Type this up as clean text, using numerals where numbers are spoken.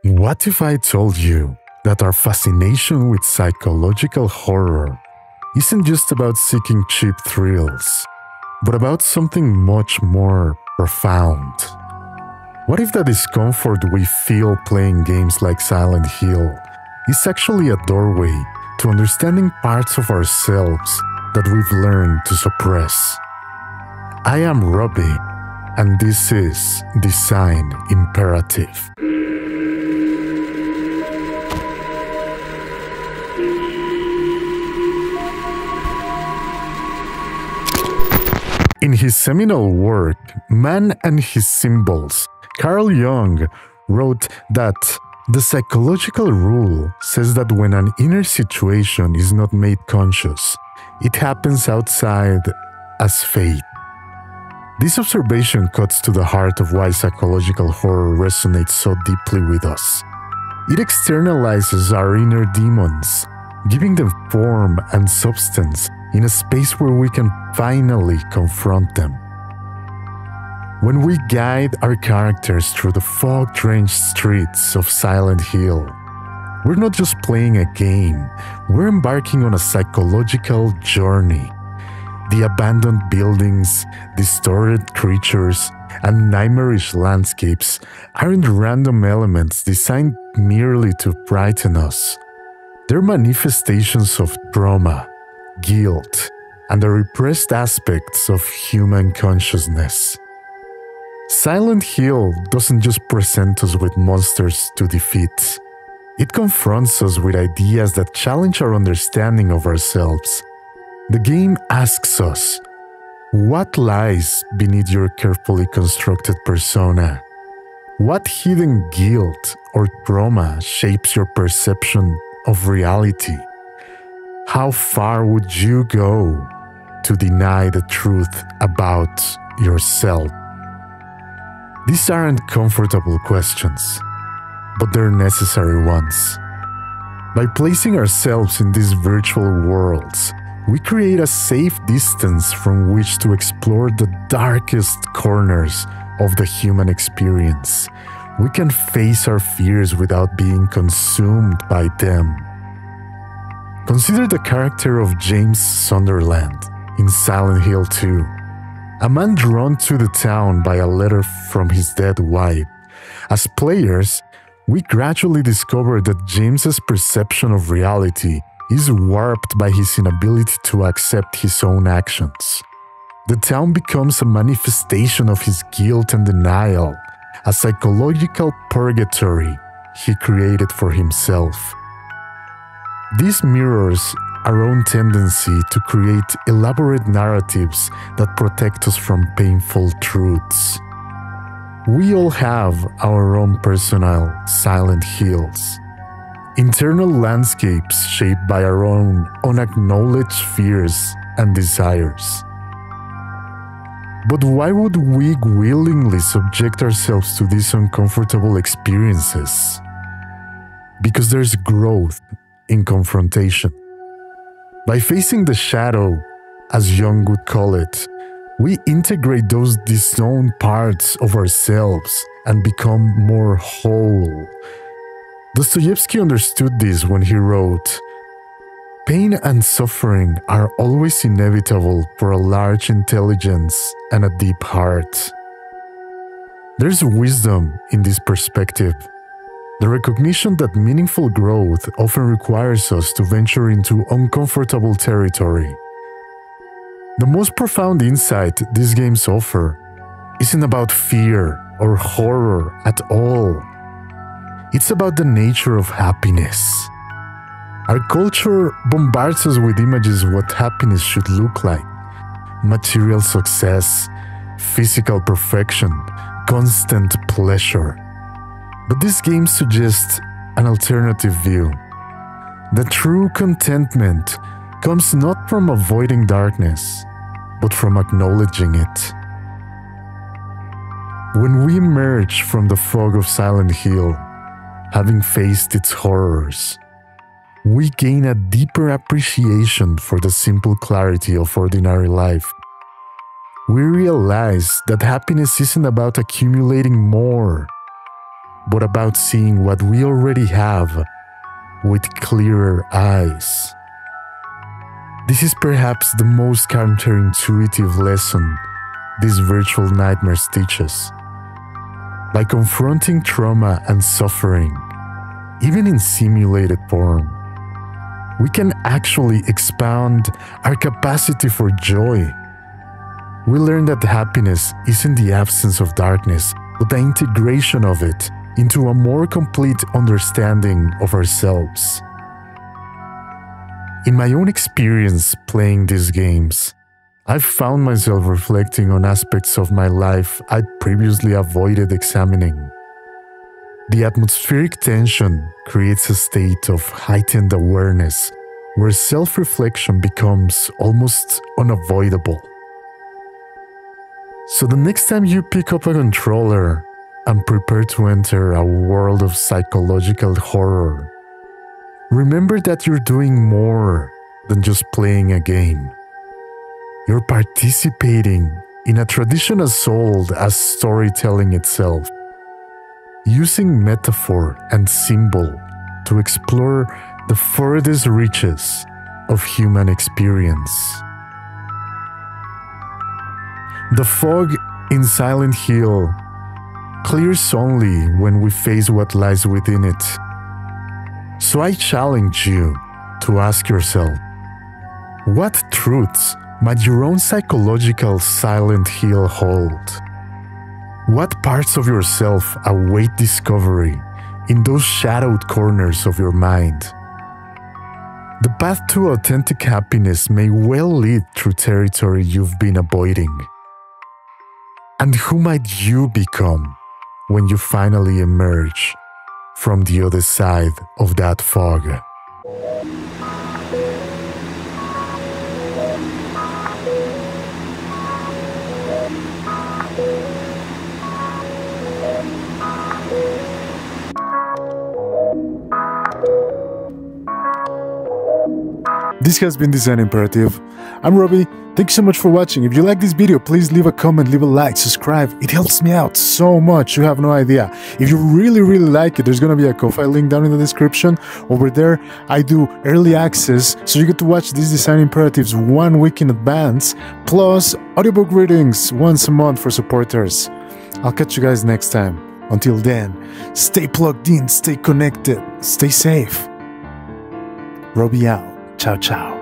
What if I told you that our fascination with psychological horror isn't just about seeking cheap thrills, but about something much more profound? What if the discomfort we feel playing games like Silent Hill is actually a doorway to understanding parts of ourselves that we've learned to suppress? I am Robbie, and this is Design Imperative. In his seminal work, Man and His Symbols, Carl Jung wrote that the psychological rule says that when an inner situation is not made conscious, it happens outside as fate. This observation cuts to the heart of why psychological horror resonates so deeply with us. It externalizes our inner demons, giving them form and substance in a space where we can finally confront them. When we guide our characters through the fog-drenched streets of Silent Hill, we're not just playing a game, we're embarking on a psychological journey. The abandoned buildings, distorted creatures, and nightmarish landscapes aren't random elements designed merely to frighten us. They're manifestations of trauma, guilt, and the repressed aspects of human consciousness. Silent Hill doesn't just present us with monsters to defeat. It confronts us with ideas that challenge our understanding of ourselves. The game asks us, what lies beneath your carefully constructed persona? What hidden guilt or trauma shapes your perception of reality? How far would you go to deny the truth about yourself? These aren't comfortable questions, but they're necessary ones. By placing ourselves in these virtual worlds, we create a safe distance from which to explore the darkest corners of the human experience. We can face our fears without being consumed by them. Consider the character of James Sunderland in Silent Hill 2, a man drawn to the town by a letter from his dead wife. As players, we gradually discover that James's perception of reality is warped by his inability to accept his own actions. The town becomes a manifestation of his guilt and denial, a psychological purgatory he created for himself. This mirrors our own tendency to create elaborate narratives that protect us from painful truths. We all have our own personal Silent Hills, internal landscapes shaped by our own unacknowledged fears and desires. But why would we willingly subject ourselves to these uncomfortable experiences? Because there's growth in confrontation. By facing the shadow, as Jung would call it, we integrate those disowned parts of ourselves and become more whole. Dostoevsky understood this when he wrote, "Pain and suffering are always inevitable for a large intelligence and a deep heart." There's wisdom in this perspective. The recognition that meaningful growth often requires us to venture into uncomfortable territory. The most profound insight these games offer isn't about fear or horror at all. It's about the nature of happiness. Our culture bombards us with images of what happiness should look like: material success, physical perfection, constant pleasure. But this game suggests an alternative view. The true contentment comes not from avoiding darkness, but from acknowledging it. When we emerge from the fog of Silent Hill, having faced its horrors, we gain a deeper appreciation for the simple clarity of ordinary life. We realize that happiness isn't about accumulating more, but about seeing what we already have with clearer eyes. This is perhaps the most counterintuitive lesson these virtual nightmares teach us. By confronting trauma and suffering, even in simulated form, we can actually expand our capacity for joy. We learn that happiness isn't the absence of darkness, but the integration of it into a more complete understanding of ourselves. In my own experience playing these games, I've found myself reflecting on aspects of my life I'd previously avoided examining. The atmospheric tension creates a state of heightened awareness where self-reflection becomes almost unavoidable. So the next time you pick up a controller and prepare to enter a world of psychological horror, remember that you're doing more than just playing a game. You're participating in a tradition as old as storytelling itself, using metaphor and symbol to explore the furthest reaches of human experience. The fog in Silent Hill clears only when we face what lies within it. So I challenge you to ask yourself, what truths might your own psychological Silent Hill hold? What parts of yourself await discovery in those shadowed corners of your mind? The path to authentic happiness may well lead through territory you've been avoiding. And who might you become when you finally emerge from the other side of that fog? This has been Design Imperative. I'm Robbie. Thank you so much for watching. If you like this video, please leave a comment, leave a like, subscribe. It helps me out so much. You have no idea. If you really like it, there's going to be a Ko-Fi link down in the description. Over there, I do early access, so you get to watch these Design Imperatives 1 week in advance, plus audiobook readings once a month for supporters. I'll catch you guys next time. Until then, stay plugged in, stay connected, stay safe. Robbie out. Ciao, ciao.